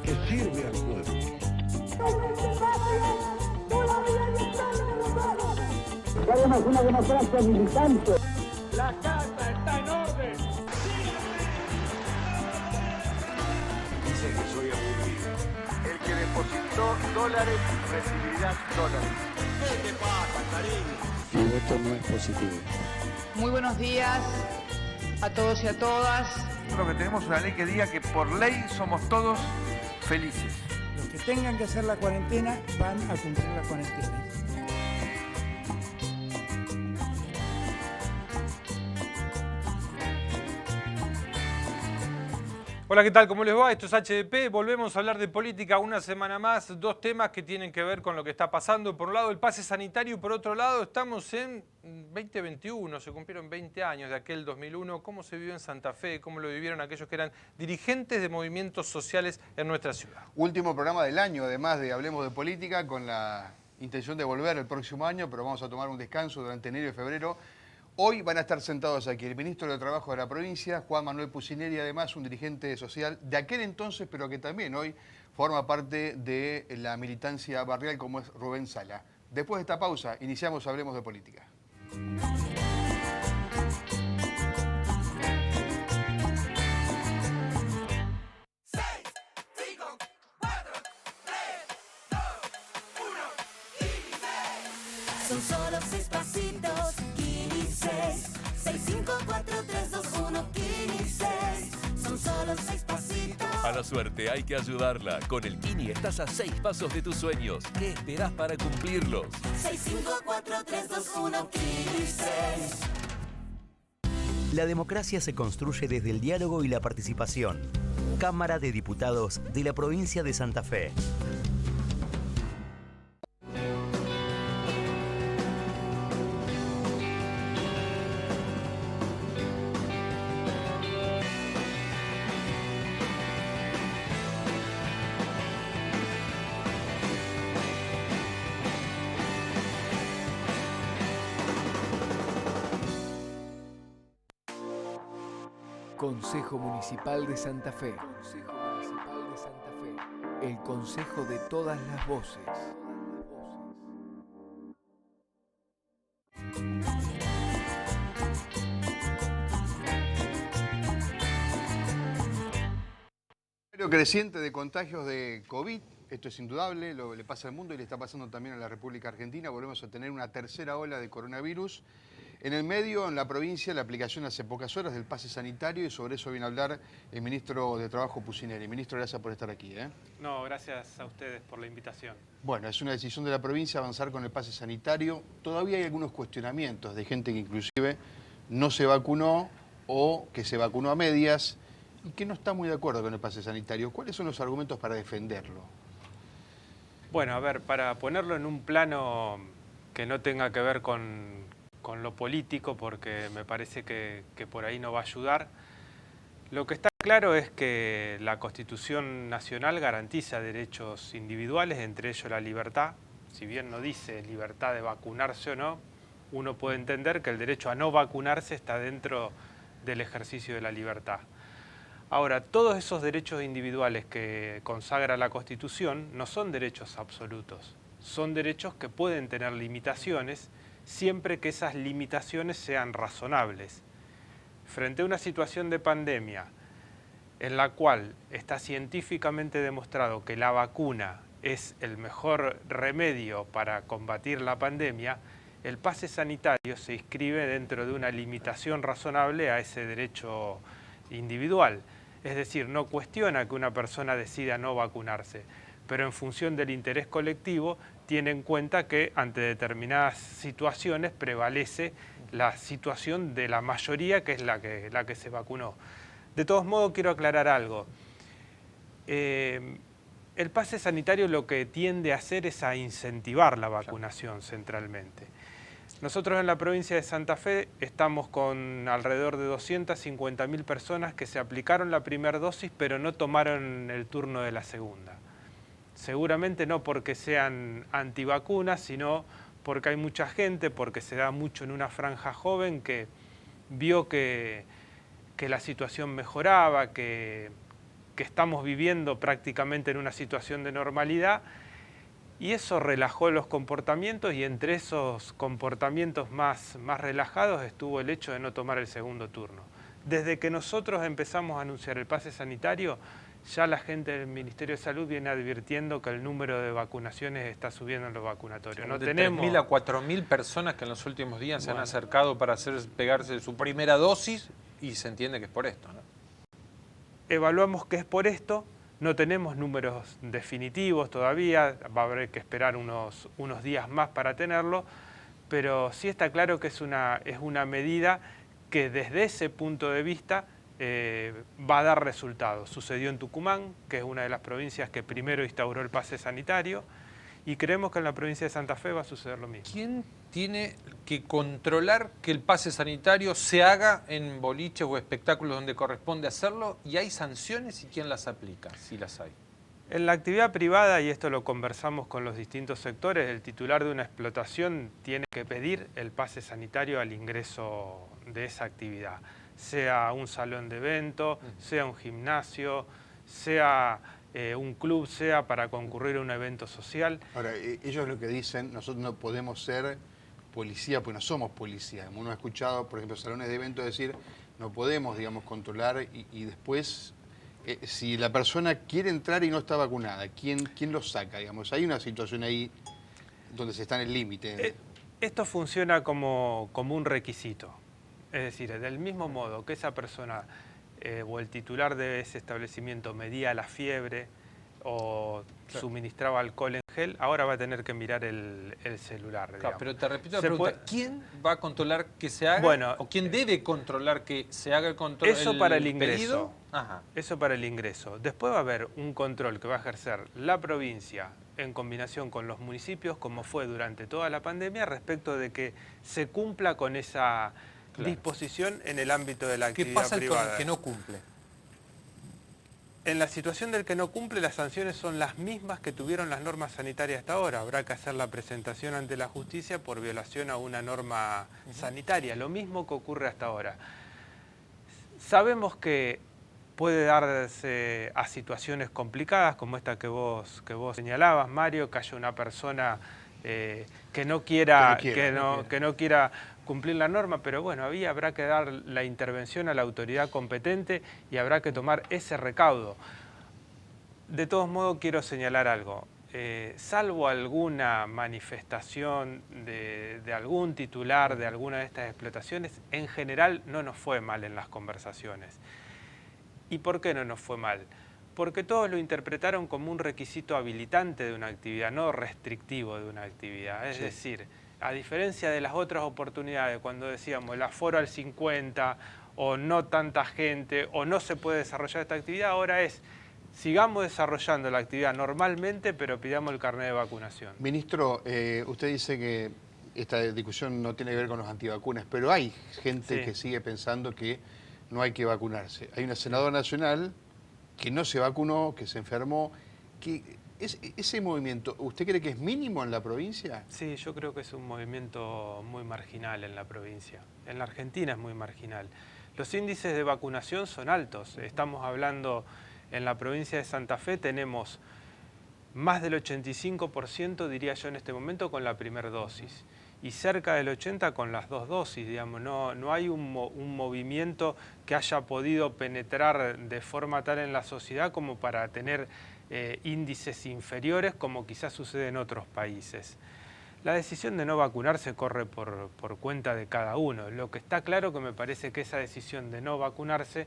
que sirve al pueblo. Queremos una democracia militante. La casa está en orden. Dice que soy aburrido. El que depositó dólares recibirá dólares. ¿Qué te pasa, cariño? Mi voto no es positivo. Muy buenos días a todos y a todas. Lo que tenemos una ley que diga que por ley somos todos felices. Los que tengan que hacer la cuarentena van a cumplir la cuarentena. Hola, ¿qué tal? ¿Cómo les va? Esto es HDP. Volvemos a hablar de política una semana más. Dos temas que tienen que ver con lo que está pasando. Por un lado, el pase sanitario. Y por otro lado, estamos en 2021. Se cumplieron 20 años de aquel 2001. ¿Cómo se vivió en Santa Fe? ¿Cómo lo vivieron aquellos que eran dirigentes de movimientos sociales en nuestra ciudad? Último programa del año, además de Hablemos de Política, con la intención de volver el próximo año, pero vamos a tomar un descanso durante enero y febrero. Hoy van a estar sentados aquí el ministro de Trabajo de la provincia, Juan Manuel Pucineri, además un dirigente social de aquel entonces, pero que también hoy forma parte de la militancia barrial, como es Rubén Sala. Después de esta pausa, iniciamos Hablemos de Política. Son solo 6 pasitos, Kini 6. 6, 5, 4, 3, 2, 1, Kini 6. Son solo 6 pasitos. A la suerte hay que ayudarla. Con el Kini estás a 6 pasos de tus sueños. ¿Qué esperás para cumplirlos? 6, 5, 4, 3, 2, 1, Kini 6. La democracia se construye desde el diálogo y la participación. Cámara de Diputados de la provincia de Santa Fe. Consejo Municipal de Santa Fe. Consejo Municipal de Santa Fe. El consejo de todas las voces. Número creciente de contagios de COVID, esto es indudable, lo que le pasa al mundo y le está pasando también a la República Argentina. Volvemos a tener una tercera ola de coronavirus. En el medio, en la provincia, la aplicación hace pocas horas del pase sanitario y sobre eso viene a hablar el ministro de Trabajo, Pucineri. Ministro, gracias por estar aquí. No, gracias a ustedes por la invitación. Bueno, es una decisión de la provincia avanzar con el pase sanitario. Todavía hay algunos cuestionamientos de gente que inclusive no se vacunó o que se vacunó a medias y que no está muy de acuerdo con el pase sanitario. ¿Cuáles son los argumentos para defenderlo? Bueno, a ver, para ponerlo en un plano que no tenga que ver con lo político, porque me parece que por ahí no va a ayudar. Lo que está claro es que la Constitución Nacional garantiza derechos individuales, entre ellos la libertad. Si bien no dice libertad de vacunarse o no, uno puede entender que el derecho a no vacunarse está dentro del ejercicio de la libertad. Ahora, todos esos derechos individuales que consagra la Constitución no son derechos absolutos, son derechos que pueden tener limitaciones siempre que esas limitaciones sean razonables. Frente a una situación de pandemia en la cual está científicamente demostrado que la vacuna es el mejor remedio para combatir la pandemia, el pase sanitario se inscribe dentro de una limitación razonable a ese derecho individual. Es decir, no cuestiona que una persona decida no vacunarse, pero en función del interés colectivo tiene en cuenta que ante determinadas situaciones prevalece la situación de la mayoría, que es la que se vacunó. De todos modos, quiero aclarar algo. El pase sanitario lo que tiende a hacer es a incentivar la vacunación centralmente. Nosotros en la provincia de Santa Fe estamos con alrededor de 250.000 personas que se aplicaron la primera dosis, pero no tomaron el turno de la segunda. Seguramente no porque sean antivacunas, sino porque hay mucha gente, porque se da mucho en una franja joven que vio que la situación mejoraba, que que estamos viviendo prácticamente en una situación de normalidad, y eso relajó los comportamientos, y entre esos comportamientos más relajados estuvo el hecho de no tomar el segundo turno. Desde que nosotros empezamos a anunciar el pase sanitario, ya la gente del Ministerio de Salud viene advirtiendo que el número de vacunaciones está subiendo en los vacunatorios. No de tenemos 3.000 a 4.000 personas que en los últimos días se han acercado para pegarse su primera dosis, y se entiende que es por esto, ¿no? Evaluamos que es por esto. No tenemos números definitivos todavía, va a haber que esperar unos días más para tenerlo, pero sí está claro que es una medida que desde ese punto de vista va a dar resultados. Sucedió en Tucumán, que es una de las provincias que primero instauró el pase sanitario, y creemos que en la provincia de Santa Fe va a suceder lo mismo. ¿Quién tiene que controlar que el pase sanitario se haga en boliches o espectáculos donde corresponde hacerlo? ¿Y hay sanciones y quién las aplica, si las hay? En la actividad privada, y esto lo conversamos con los distintos sectores, el titular de una explotación tiene que pedir el pase sanitario al ingreso de esa actividad, sea un salón de evento, sea un gimnasio, sea un club, sea para concurrir a un evento social. Ahora, ellos lo que dicen, nosotros no podemos ser policía, pues no somos policía. Uno ha escuchado, por ejemplo, salones de eventos decir, no podemos, digamos, controlar y después, si la persona quiere entrar y no está vacunada, ¿quién lo saca? Digamos, hay una situación ahí donde se está en el límite. Esto funciona como un requisito. Es decir, del mismo modo que esa persona o el titular de ese establecimiento medía la fiebre o suministraba alcohol en gel, ahora va a tener que mirar el celular. Claro, pero te repito la pregunta, ¿quién va a controlar que se haga o quién debe controlar que se haga el control? Eso para el ingreso. Pedido? Ajá. Eso para el ingreso. Después va a haber un control que va a ejercer la provincia en combinación con los municipios, como fue durante toda la pandemia, respecto de que se cumpla con esa disposición en el ámbito de la actividad privada. ¿Qué pasa con el que no cumple? En la situación del que no cumple, las sanciones son las mismas que tuvieron las normas sanitarias hasta ahora. Habrá que hacer la presentación ante la justicia por violación a una norma sanitaria, lo mismo que ocurre hasta ahora. Sabemos que puede darse a situaciones complicadas como esta que vos señalabas, Mario, que haya una persona que no quiera cumplir la norma, pero bueno, habrá que dar la intervención a la autoridad competente y habrá que tomar ese recaudo. De todos modos, quiero señalar algo. Salvo alguna manifestación de algún titular de alguna de estas explotaciones, en general no nos fue mal en las conversaciones. ¿Y por qué no nos fue mal? Porque todos lo interpretaron como un requisito habilitante de una actividad, no restrictivo de una actividad. Es decir, a diferencia de las otras oportunidades, cuando decíamos el aforo al 50 o no tanta gente o no se puede desarrollar esta actividad, ahora es sigamos desarrollando la actividad normalmente, pero pidamos el carnet de vacunación. Ministro, usted dice que esta discusión no tiene que ver con los antivacunas, pero hay gente que sigue pensando que no hay que vacunarse. Hay una senadora nacional que no se vacunó, que se enfermó, ¿ese movimiento, usted cree que es mínimo en la provincia? Sí, yo creo que es un movimiento muy marginal en la provincia. En la Argentina es muy marginal. Los índices de vacunación son altos. Estamos hablando, en la provincia de Santa Fe tenemos más del 85%, diría yo en este momento, con la primera dosis. Y cerca del 80% con las dos dosis, digamos. No hay un movimiento que haya podido penetrar de forma tal en la sociedad como para tener índices inferiores como quizás sucede en otros países. La decisión de no vacunarse corre por cuenta de cada uno. Lo que está claro que me parece que esa decisión de no vacunarse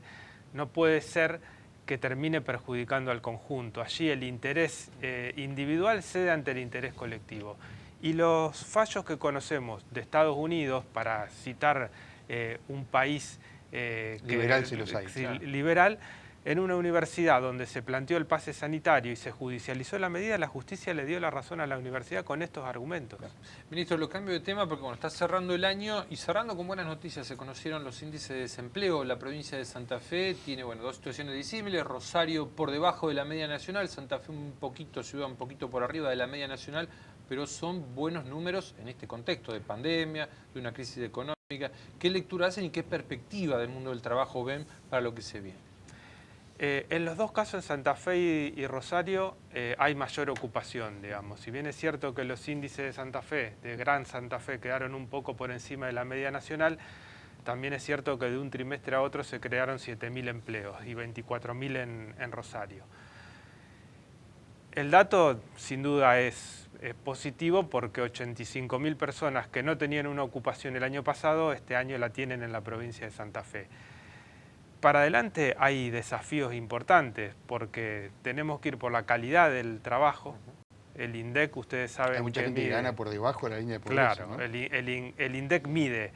no puede ser que termine perjudicando al conjunto. Allí el interés individual cede ante el interés colectivo. Y los fallos que conocemos de Estados Unidos, para citar un país liberal, si los hay, liberal, en una universidad donde se planteó el pase sanitario y se judicializó la medida, la justicia le dio la razón a la universidad con estos argumentos. Ministro, lo cambio de tema porque está cerrando el año y cerrando con buenas noticias. Se conocieron los índices de desempleo. La provincia de Santa Fe tiene dos situaciones disímiles. Rosario por debajo de la media nacional, Santa Fe ciudad un poquito por arriba de la media nacional, pero son buenos números en este contexto de pandemia, de una crisis económica. ¿Qué lectura hacen y qué perspectiva del mundo del trabajo ven para lo que se viene? En los dos casos, en Santa Fe y Rosario, hay mayor ocupación, digamos. Si bien es cierto que los índices de Santa Fe, de Gran Santa Fe, quedaron un poco por encima de la media nacional, también es cierto que de un trimestre a otro se crearon 7.000 empleos y 24.000 en Rosario. El dato, sin duda, es positivo porque 85.000 personas que no tenían una ocupación el año pasado, este año la tienen en la provincia de Santa Fe. Para adelante hay desafíos importantes porque tenemos que ir por la calidad del trabajo. El INDEC, ustedes saben, hay mucha gente que gana por debajo de la línea de pobreza. Claro, ¿no? el INDEC mide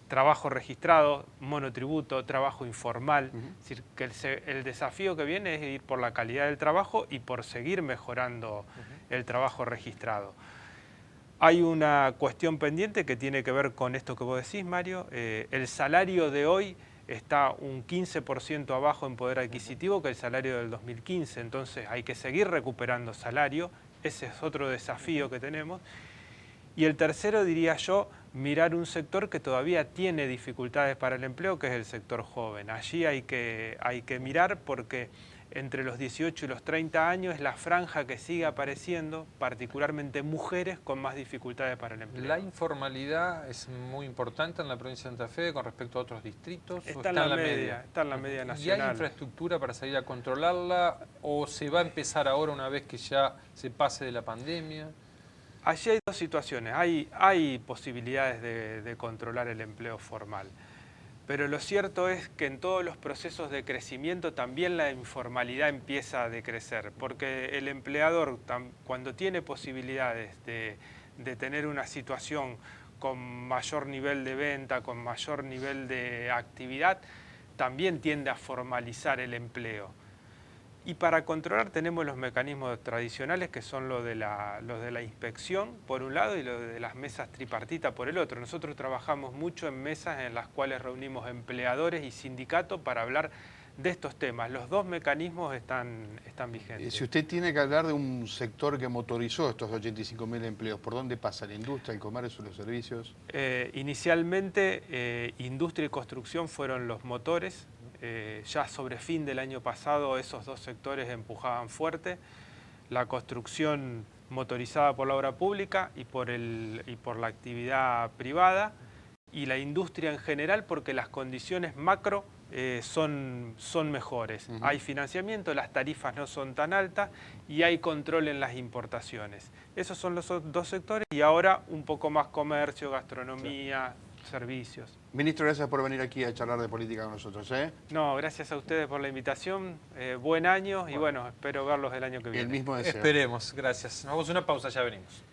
trabajo registrado, monotributo, trabajo informal. Es decir, que el desafío que viene es ir por la calidad del trabajo y por seguir mejorando el trabajo registrado. Hay una cuestión pendiente que tiene que ver con esto que vos decís, Mario. El salario de hoy está un 15% abajo en poder adquisitivo que el salario del 2015, entonces hay que seguir recuperando salario, ese es otro desafío que tenemos. Y el tercero, diría yo, mirar un sector que todavía tiene dificultades para el empleo, que es el sector joven. Allí hay que mirar porque entre los 18 y los 30 años es la franja que sigue apareciendo, particularmente mujeres con más dificultades para el empleo. ¿La informalidad es muy importante en la provincia de Santa Fe con respecto a otros distritos? Está en la media, está en la media nacional. ¿Y hay infraestructura para salir a controlarla o se va a empezar ahora una vez que ya se pase de la pandemia? Allí hay dos situaciones. Hay posibilidades de controlar el empleo formal. Pero lo cierto es que en todos los procesos de crecimiento también la informalidad empieza a decrecer, porque el empleador cuando tiene posibilidades de tener una situación con mayor nivel de venta, con mayor nivel de actividad, también tiende a formalizar el empleo. Y para controlar tenemos los mecanismos tradicionales que son los de la inspección por un lado y los de las mesas tripartitas por el otro. Nosotros trabajamos mucho en mesas en las cuales reunimos empleadores y sindicatos para hablar de estos temas. Los dos mecanismos están vigentes. Si usted tiene que hablar de un sector que motorizó estos 85.000 empleos, ¿por dónde pasa? ¿La industria, el comercio, los servicios? Inicialmente, industria y construcción fueron los motores. Ya sobre fin del año pasado esos dos sectores empujaban fuerte. La construcción motorizada por la obra pública y por la actividad privada, y la industria en general porque las condiciones macro son mejores. Hay financiamiento, las tarifas no son tan altas y hay control en las importaciones. Esos son los dos sectores y ahora un poco más comercio, gastronomía, servicios. Ministro, gracias por venir aquí a charlar de política con nosotros. No, gracias a ustedes por la invitación. Buen año y bueno, espero verlos el año que viene. El mismo deseo. Esperemos, gracias. Nos vamos a una pausa, ya venimos.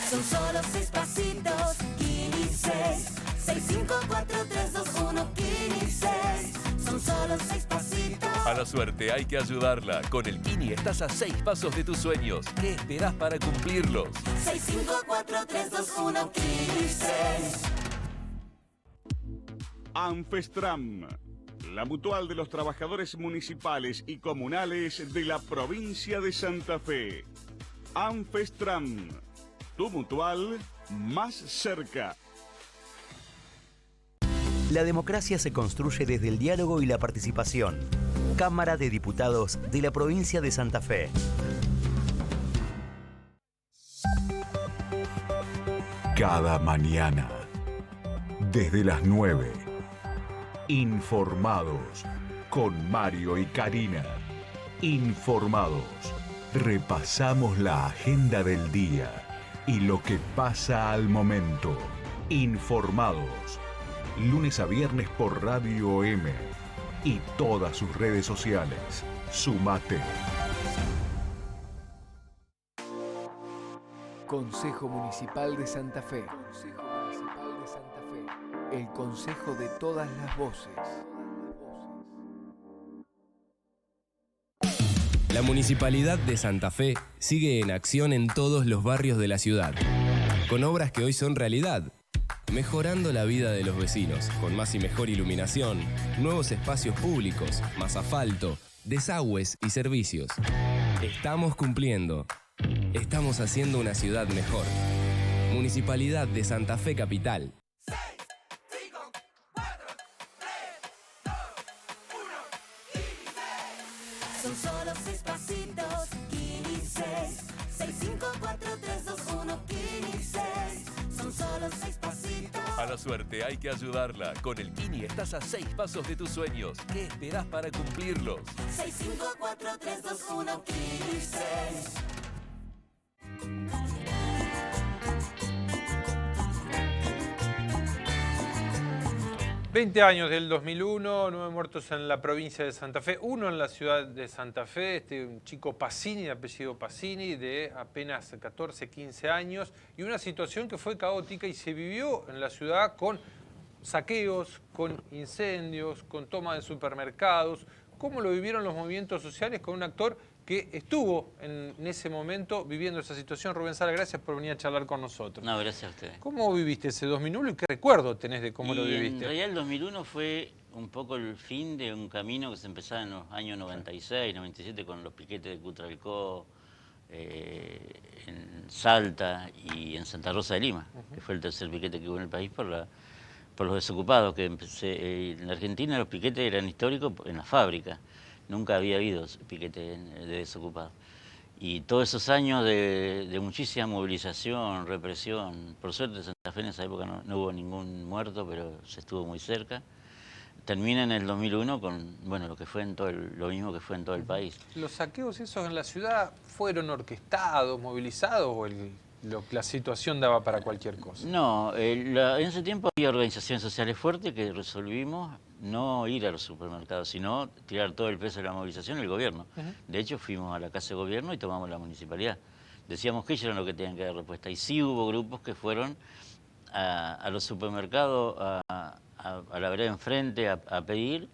Son solo 6 pasitos, Kini 6. 6, 5, 4, 3, 2, 1, Kini 6. Son solo 6 pasitos. A la suerte hay que ayudarla. Con el Kini estás a 6 pasos de tus sueños. ¿Qué esperás para cumplirlos? 6, 5, 4, 3, 2, 1, Kini 6. Anfestram, la mutual de los trabajadores municipales y comunales de la provincia de Santa Fe. Anfestram, tu mutual más cerca. La democracia se construye desde el diálogo y la participación. Cámara de Diputados de la provincia de Santa Fe. Cada mañana, desde las 9, informados con Mario y Karina. Informados, repasamos la agenda del día y lo que pasa al momento. Informados, lunes a viernes por Radio M y todas sus redes sociales. Sumate. Consejo Municipal de Santa Fe. Consejo Municipal de Santa Fe. El consejo de todas las voces. La Municipalidad de Santa Fe sigue en acción en todos los barrios de la ciudad, con obras que hoy son realidad, mejorando la vida de los vecinos, con más y mejor iluminación, nuevos espacios públicos, más asfalto, desagües y servicios. Estamos cumpliendo. Estamos haciendo una ciudad mejor. Municipalidad de Santa Fe Capital. Son solo 6 pasitos, Kini 6. 6, 5, 4, 3, 2, 1, Kini 6. Son solo 6 pasitos. A la suerte hay que ayudarla. Con el Kini estás a 6 pasos de tus sueños. ¿Qué esperás para cumplirlos? 6, 5, 4, 3, 2, 1, Kini 6. 20 años del 2001, 9 muertos en la provincia de Santa Fe, 1 en la ciudad de Santa Fe, un chico Pacini, de apellido Pacini, de apenas 14, 15 años, y una situación que fue caótica y se vivió en la ciudad con saqueos, con incendios, con toma de supermercados. ¿Cómo lo vivieron los movimientos sociales con un actor que estuvo en ese momento viviendo esa situación? Rubén Sala, gracias por venir a charlar con nosotros. No, gracias a ustedes. ¿Cómo viviste ese 2001 y qué recuerdo tenés de cómo lo viviste? En realidad el 2001 fue un poco el fin de un camino que se empezaba en los años 96, 97 con los piquetes de Cutralcó, en Salta y en Santa Rosa de Lima, que fue el tercer piquete que hubo en el país por los desocupados. En Argentina los piquetes eran históricos en la fábrica. Nunca había habido piquete de desocupados. Y todos esos años de muchísima movilización, represión, por suerte en Santa Fe en esa época no hubo ningún muerto, pero se estuvo muy cerca. Termina en el 2001 con lo que fue en lo mismo que fue en todo el país. ¿Los saqueos esos en la ciudad fueron orquestados, movilizados o la situación daba para cualquier cosa? No, en ese tiempo había organizaciones sociales fuertes que resolvimos no ir a los supermercados, sino tirar todo el peso de la movilización el gobierno. De hecho, fuimos a la Casa de Gobierno y tomamos la municipalidad. Decíamos que ellos eran los que tenían que dar respuesta. Y sí hubo grupos que fueron a los supermercados, a la vereda enfrente, a pedir,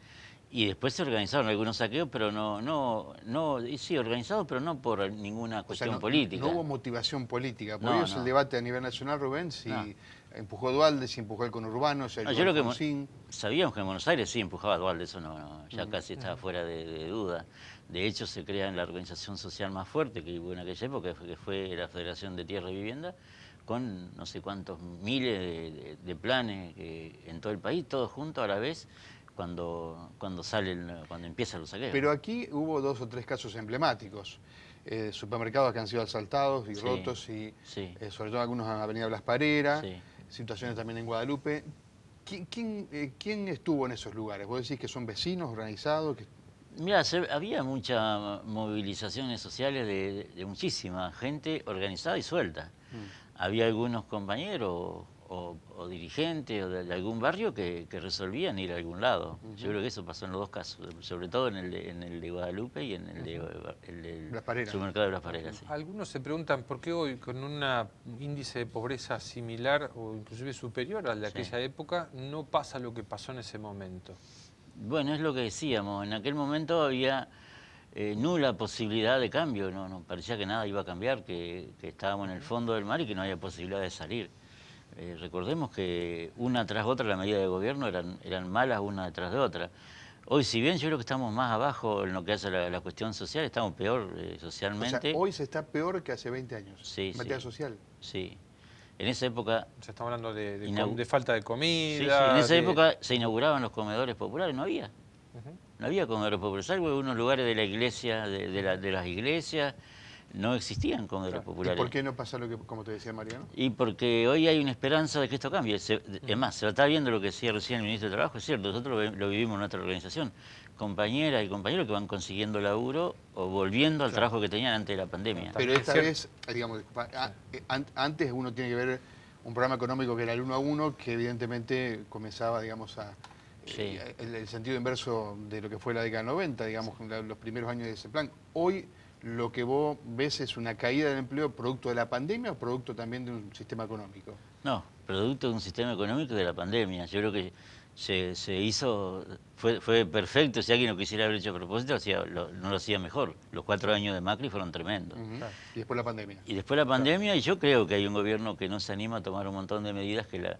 y después se organizaron algunos saqueos, pero sí, organizados, pero no por ninguna cuestión política. No hubo motivación política. Por No, eso el debate a nivel nacional, Rubén, si empujó Dualde, si empujó el conurbano, si yo creo que sabíamos que en Buenos Aires sí empujaba Dualde, eso ya casi estaba fuera de duda. De hecho, se crea en la organización social más fuerte que hubo en aquella época, que fue la Federación de Tierra y Vivienda, con no sé cuántos miles de planes en todo el país, todos juntos a la vez, cuando empiezan los saqueos. Pero aquí hubo 2 o 3 casos emblemáticos. Supermercados que han sido asaltados y rotos, y sobre todo algunos en Avenida Blas Parera, situaciones también en Guadalupe. ¿Quién estuvo en esos lugares? ¿Vos decís que son vecinos organizados? Mira, había muchas movilizaciones sociales de muchísima gente organizada y suelta. Había algunos compañeros o dirigentes o de algún barrio que resolvían ir a algún lado. Yo creo que eso pasó en los 2 casos, sobre todo en el de Guadalupe y en el de supermercado de Blas Parera. Sí. Algunos se preguntan por qué hoy, con un índice de pobreza similar o inclusive superior al de aquella época, no pasa lo que pasó en ese momento. Bueno, es lo que decíamos. En aquel momento había nula posibilidad de cambio. No parecía que nada iba a cambiar, que estábamos en el fondo del mar y que no había posibilidad de salir. Recordemos que una tras otra la medida de gobierno eran malas una detrás de otra. Hoy, si bien yo creo que estamos más abajo en lo que hace la cuestión social, estamos peor socialmente. O sea, hoy se está peor que hace 20 años. Sí, en materia social. Sí. En esa época... Se está hablando de falta de comida. Sí, en esa época se inauguraban los comedores populares, no había. No había comedores populares, salvo en unos lugares de la iglesia, de las iglesias, no existían comedores populares. ¿Y por qué no pasa lo que, como te decía Mariano? Y porque hoy hay una esperanza de que esto cambie. Es más, se lo está viendo lo que decía recién el ministro de Trabajo, es cierto, nosotros lo vivimos en nuestra organización. Compañeras y compañeros que van consiguiendo laburo o volviendo al trabajo que tenían antes de la pandemia. Pero esta vez, digamos, antes uno tiene que ver un programa económico que era el 1 a 1, que evidentemente comenzaba, digamos, el sentido inverso de lo que fue la década del 90, digamos, los primeros años de ese plan. Hoy lo que vos ves es una caída del empleo producto de la pandemia o producto también de un sistema económico. No, producto de un sistema económico de la pandemia. Yo creo que se hizo, fue perfecto. Si alguien lo quisiera haber hecho a propósito, no lo hacía mejor. Los 4 años de Macri fueron tremendos. Y después la pandemia. Y después la pandemia, y yo creo que hay un gobierno que no se anima a tomar un montón de medidas que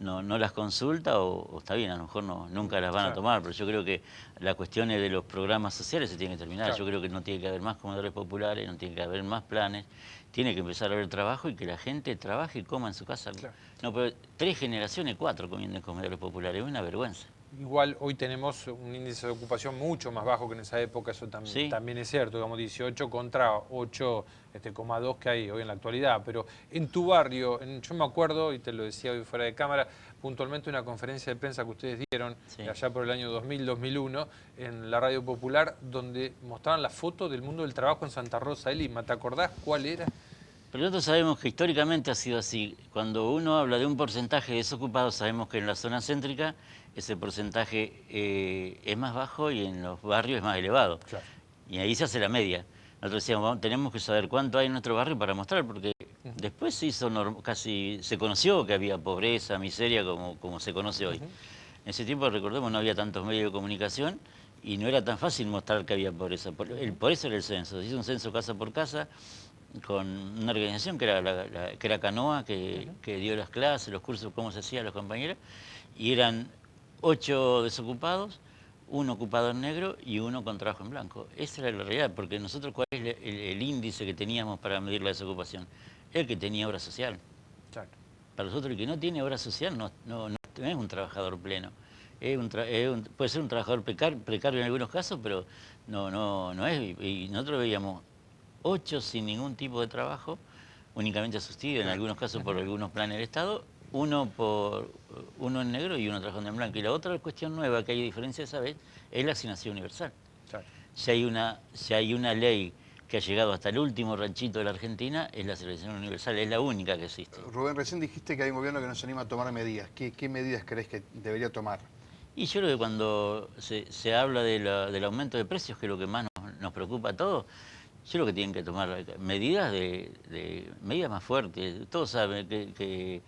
no las consulta o está bien, a lo mejor nunca las van a tomar, pero yo creo que las cuestiones de los programas sociales se tienen que terminar. Claro. Yo creo que no tiene que haber más comedores populares, no tiene que haber más planes, tiene que empezar a haber trabajo y que la gente trabaje y coma en su casa. Claro. No, pero 3 generaciones, 4 comiendo en comedores populares, es una vergüenza. Igual hoy tenemos un índice de ocupación mucho más bajo que en esa época, eso también es cierto, digamos 18 contra 8,2 que hay hoy en la actualidad, pero en tu barrio, yo me acuerdo, y te lo decía hoy fuera de cámara, puntualmente una conferencia de prensa que ustedes dieron allá por el año 2000-2001 en la Radio Popular, donde mostraban la foto del mundo del trabajo en Santa Rosa de Lima. ¿Te acordás cuál era? Pero nosotros sabemos que históricamente ha sido así. Cuando uno habla de un porcentaje de desocupados, sabemos que en la zona céntrica ese porcentaje es más bajo y en los barrios es más elevado. Claro. Y ahí se hace la media. Nosotros decíamos, tenemos que saber cuánto hay en nuestro barrio para mostrar, porque después se hizo se conoció que había pobreza, miseria, como se conoce hoy. En ese tiempo, recordemos, no había tantos medios de comunicación y no era tan fácil mostrar que había pobreza. Por eso era el censo. Se hizo un censo casa por casa, con una organización que era Canoa, que dio las clases, los cursos, cómo se hacía a los compañeros, y eran 8 desocupados, 1 ocupado en negro y 1 con trabajo en blanco. Esa era la realidad, porque nosotros, ¿cuál es el índice que teníamos para medir la desocupación? El que tenía obra social. Claro. Para nosotros, el que no tiene obra social no es un trabajador pleno. Puede ser un trabajador precario en algunos casos, pero no es. Y nosotros veíamos 8 sin ningún tipo de trabajo, únicamente subsidio, en algunos casos por algunos planes del Estado, 1 en negro y 1 trabajando en blanco. Y la otra cuestión nueva que hay diferencia esa vez es la asignación universal. Claro. Si hay una ley que ha llegado hasta el último ranchito de la Argentina, es la asignación universal, es la única que existe. Rubén, recién dijiste que hay un gobierno que no se anima a tomar medidas. ¿Qué medidas crees que debería tomar? Y yo creo que cuando se habla del aumento de precios, que es lo que más nos preocupa a todos, yo creo que tienen que tomar medidas medidas más fuertes. Todos saben que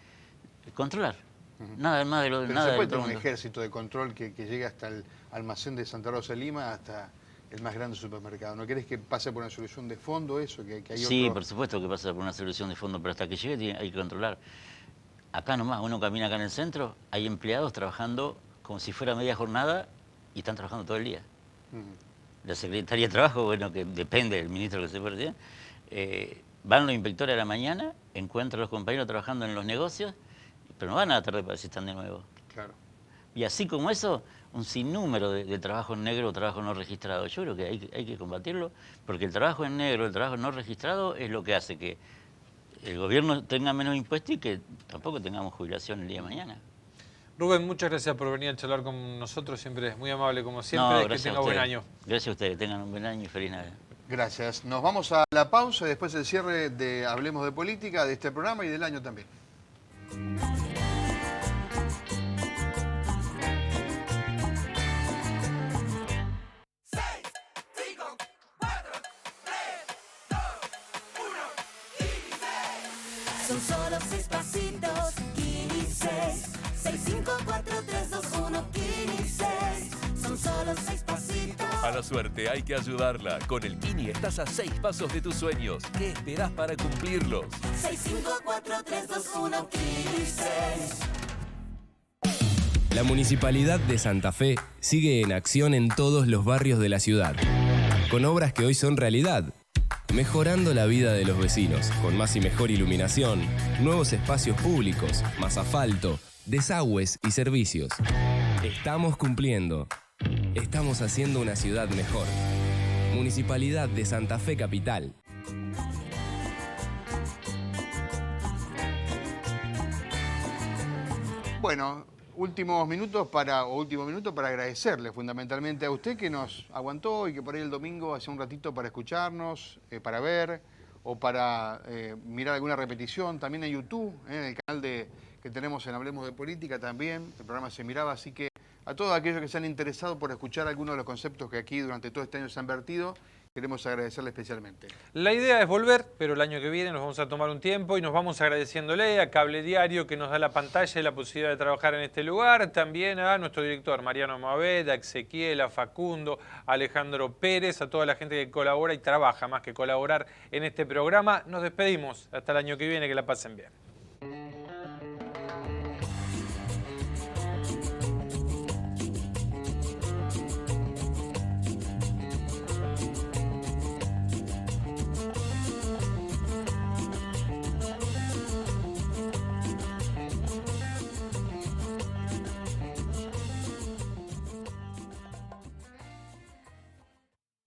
controlar. Nada más de lo Pero nada se puede del tener un mundo. ejército de control que llegue hasta el almacén de Santa Rosa de Lima, hasta el más grande supermercado. ¿No querés que pase por una solución de fondo eso? Que hay Sí, otro... por supuesto que pasa por una solución de fondo, pero hasta que llegue hay que controlar. Acá nomás, uno camina acá en el centro, hay empleados trabajando como si fuera media jornada y están trabajando todo el día. La Secretaría de Trabajo, bueno, que depende del ministro que se puede decir, van los inspectores a la mañana, encuentran a los compañeros trabajando en los negocios, pero no van a la tarde para ver si están de nuevo. Claro. Y así como eso, un sinnúmero de trabajo en negro o trabajo no registrado. Yo creo que hay que combatirlo, porque el trabajo en negro, el trabajo no registrado, es lo que hace que el gobierno tenga menos impuestos y que tampoco tengamos jubilación el día de mañana. Rubén, muchas gracias por venir a charlar con nosotros, siempre es muy amable como siempre, que tenga buen año. Gracias a ustedes, que tengan un buen año y feliz Navidad. Gracias. Nos vamos a la pausa y después el cierre de Hablemos de Política, de este programa y del año también. Son solo 6 pasitos, Kini 6. 6, 5, 4, 3, 2, 1, Kini 6. Son solo 6 pasitos. A la suerte hay que ayudarla. Con el Kini estás a 6 pasos de tus sueños. ¿Qué esperás para cumplirlos? 6, 5, 4, 3, 2, 1, Kini 6. La Municipalidad de Santa Fe sigue en acción en todos los barrios de la ciudad, con obras que hoy son realidad, mejorando la vida de los vecinos, con más y mejor iluminación, nuevos espacios públicos, más asfalto, desagües y servicios. Estamos cumpliendo. Estamos haciendo una ciudad mejor. Municipalidad de Santa Fe Capital. Bueno, último minuto para agradecerle fundamentalmente a usted que nos aguantó y que por ahí el domingo hace un ratito para escucharnos, para ver o para mirar alguna repetición, también en YouTube, en el canal que tenemos en Hablemos de Política también, el programa se miraba, así que a todos aquellos que se han interesado por escuchar algunos de los conceptos que aquí durante todo este año se han vertido, queremos agradecerle especialmente. La idea es volver, pero el año que viene nos vamos a tomar un tiempo y nos vamos agradeciéndole a Cable Diario que nos da la pantalla y la posibilidad de trabajar en este lugar, también a nuestro director Mariano Mavet, a Ezequiel, a Facundo, a Alejandro Pérez, a toda la gente que colabora y trabaja más que colaborar en este programa. Nos despedimos hasta el año que viene, que la pasen bien.